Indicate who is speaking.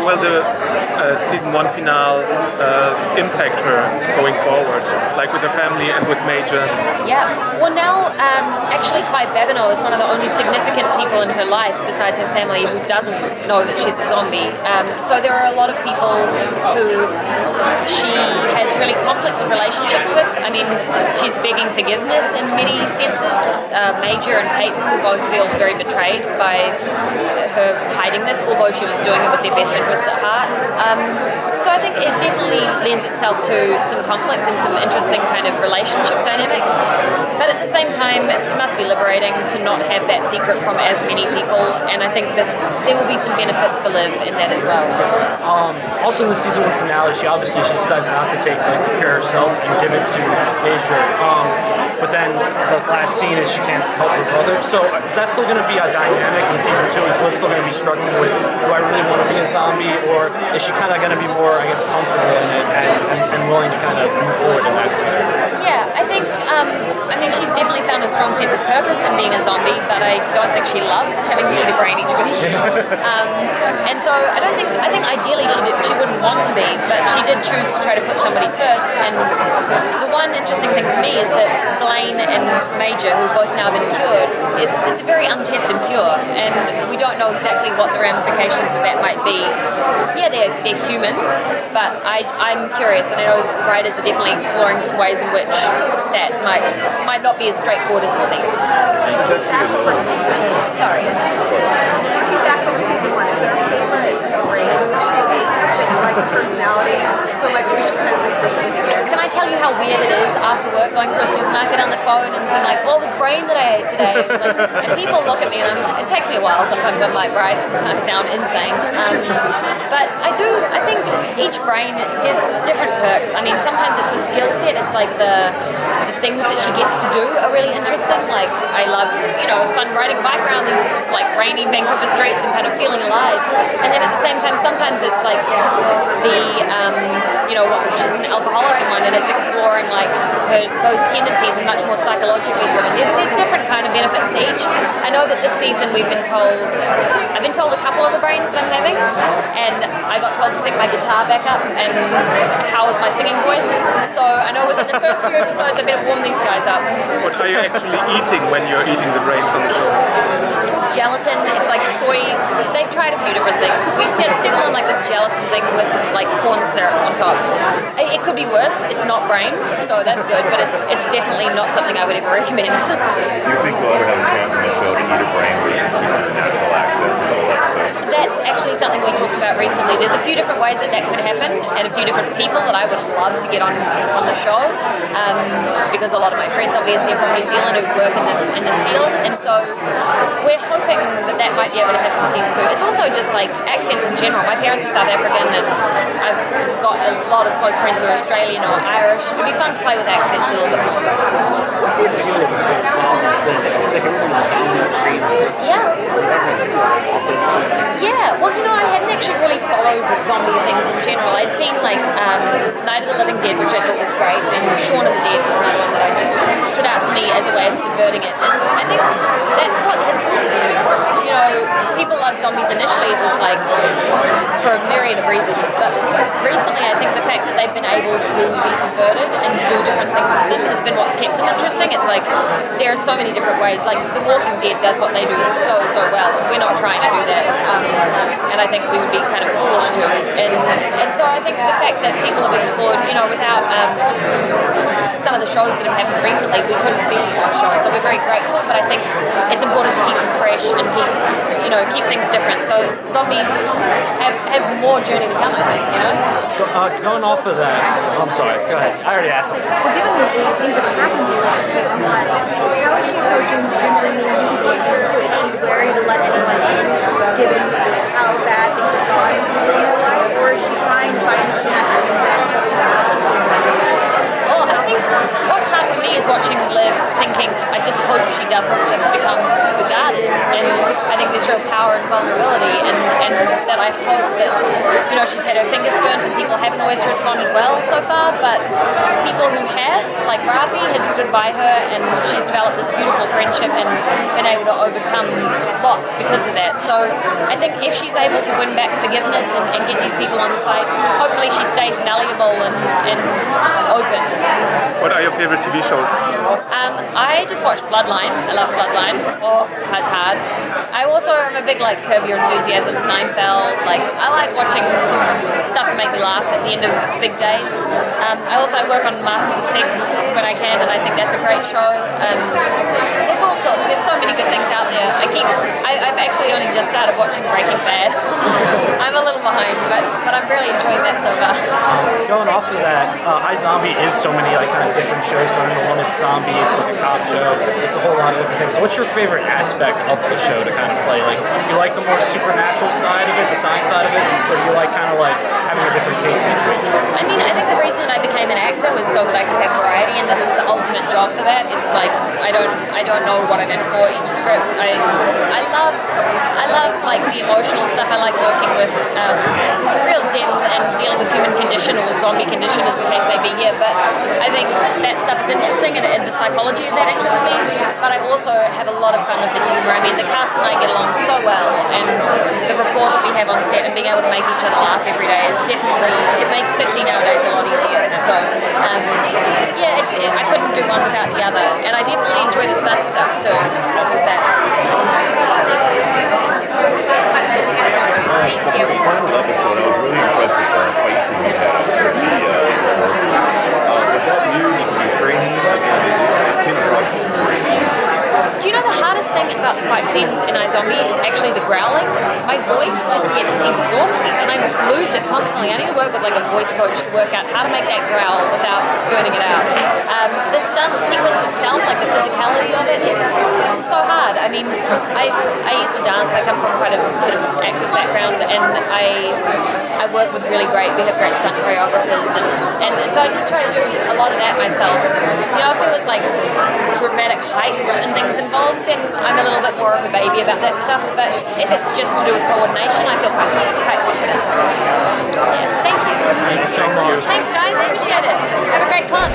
Speaker 1: will the season 1 finale impact her going forward, like with her family and with Major?
Speaker 2: Yeah, well now actually Kai Babineau is one of the only significant people in her life besides her family who doesn't know that she's a zombie. So there are a lot of people who she has really conflicted relationships with. I mean, she's begging forgiveness in many senses. Major and Peyton both feel very betrayed by her hiding this, although she was doing it with their best interests at heart. So I think it definitely lends itself to some conflict and some interesting kind of relationship dynamics. But at the same time, it must be liberating to not have that secret from as many people, and I think that there will be some benefits for Liv in that as well.
Speaker 3: Also in the season 1 finale, she decides not to take the care of herself and give it to Major. But then the last scene is she can't help her brother. So is that still going to be a dynamic in season 2? Is Liv still going to be struggling with, do I really want to be a zombie, or is she kind of going to be more, I guess, comfortable in it and willing to kind of move forward in that scene?
Speaker 2: Yeah, I think, she's definitely found a strong sense of purpose in being a zombie, but I don't think she loves having to eat a brain each week. And so I think ideally she wouldn't want to be, but she did choose to try to put somebody first. And the one interesting thing to me is that Blaine and Major, who both now been cured, it's a very untested cure, and we don't know exactly what the ramifications of that might be. Yeah, they're human, but I'm curious, and I know the writers are definitely exploring some ways in which that might not be as straightforward as it seems.
Speaker 4: Looking back over season 1, is there a favorite brain she hates that you like the personality so much we should kind of revisit it again?
Speaker 2: Can I tell you how weird it is after work going through a supermarket on the phone and being like, oh, this brain that I ate today, and people look at me and it takes me a while sometimes. I'm like, right, I sound insane. But I think each brain, there's different perks. I mean, sometimes it's the skill set, it's like the things that she gets to do are really interesting. Like, I loved, it was fun riding a bike around these like rainy Vancouver streets and kind of feeling alive. And then at the same time, sometimes it's like she's an alcoholic in one, and it's exploring like those tendencies and much more psychologically driven. There's different kind of benefits to each. I know that this season I've been told a couple of the brains that I'm having, and I got told to pick my guitar back up and how was my singing voice. So I know within the first few episodes I better warm these guys up.
Speaker 1: What are you actually eating when you're eating the brains on the show?
Speaker 2: Gelatin, it's like soy. They've tried a few different things. We settle on like this gelatin thing with like corn syrup on top. It could be worse. It's not brain, so that's good, but it's definitely not something I would ever recommend.
Speaker 5: Do you think we'll ever have a chance on the show to eat a brain where you keep the natural access to the whole episode?
Speaker 2: That's actually something we talked about recently. There's a few different ways that could happen, and a few different people that I would love to get on the show, because a lot of my friends obviously are from New Zealand who work in this field, and so we're hoping that might be able to happen in season 2. It's also just like accents in general. My parents are South African, and I've got a lot of close friends who are Australian or Irish. It'd be fun to play with accents a little bit more.
Speaker 3: What's the appeal of this whole zombie thing? It seems like everyone's zombie crazy.
Speaker 2: Yeah, well, I hadn't actually really followed zombie things in general. I'd seen like Night of the Living Dead, which I thought was great, and Shaun of the Dead was another one that I just stood out to me as a way of subverting it. And I think that's what has, people loved zombies initially. It was like for a myriad of reasons, but recently I think the fact that they've been able to be subverted and do different things with them has been what's kept them interesting. It's like there are so many different ways. Like The Walking Dead does what they do so well. We're not trying to do that, and I think we would be kind of foolish to. And so I think the fact that people have explored, without some of the shows that have happened recently, we couldn't be on a show. So we're very grateful, but I think it's important to keep them fresh and keep things different. So zombies have more journey to come, I think.
Speaker 3: Going off of that, I'm sorry. Go ahead. I already asked something.
Speaker 4: Well, given the things that have happened in season 1, how is she approaching entering the new season 2? Is she wary to let anyone in, given how bad things have gone in her life, or is she trying to find some method that?
Speaker 2: Oh, I think what's hard for me is watching Liv thinking, I just hope she doesn't just become super guarded, and I think there's real power and vulnerability, and that I hope that, she's had her fingers burnt and people haven't always responded well so far, but people who have, like Ravi has stood by her, and she's developed this beautiful friendship and been able to overcome lots because of that. So I think if she's able to win back forgiveness and get these people on side, hopefully she stays malleable and open.
Speaker 1: What are your favorite TV shows?
Speaker 2: I just watched Bloodline. I love Bloodline. Oh, it's hard. I also am a big like Curb Your Enthusiasm, Seinfeld. Like I like watching some stuff to make me laugh at the end of big days. I work on Masters of Sex when I can, and I think that's a great show. There's all sorts. There's so many good things out there. I've actually only just started watching Breaking Bad. I'm a little behind, but I'm really enjoying that so far.
Speaker 3: Going off of that, iZombie is so many like kind of different shows. Starting the one it's zombie, it's like a cop show. It's a whole lot of different things. So what's your favorite aspect of the show to kind of play? Like, do you like the more supernatural side of it, the science side of it, or do you like kind of like having a different case each week?
Speaker 2: I mean, I think the reason that I became an actor was so that I could have variety, and this is the ultimate job for that. It's like I don't know what I'm in for each script. I love like the emotional stuff. I like working with real depth and dealing with human condition or zombie condition, as the case may be here. But I think that stuff is interesting, and the psychology of that interests me. But I also have a lot of fun with the humor. I mean, the cast and I get along so well, and the rapport that we have on set and being able to make each other laugh every day is definitely, it makes 50 nowadays a lot easier. So I couldn't do one without the other, and I definitely enjoy the stunt stuff too. So is that.
Speaker 5: Thank you. Final episode, I was really impressed with the fight scene you had with the was that you? Did you training? It came across great.
Speaker 2: Do you know the hardest thing about the fight scenes in iZombie is actually the growling? My voice just gets exhausted and I lose it constantly. I need to work with like a voice coach to work out how to make that growl without burning it out. The stunt sequence itself, like the physicality of it, is so hard. I mean, I used to dance. I come from quite a sort of active background, and I work with we have great stunt choreographers, and so I did try to do a lot of that myself. You know, if there was like dramatic heights and things involved, then I'm a little bit more of a baby about that stuff. But if it's just to do with coordination, I feel quite confident. Yeah, thank you.
Speaker 3: Thank you so much.
Speaker 2: Thanks, guys. Appreciate it. Have a great con.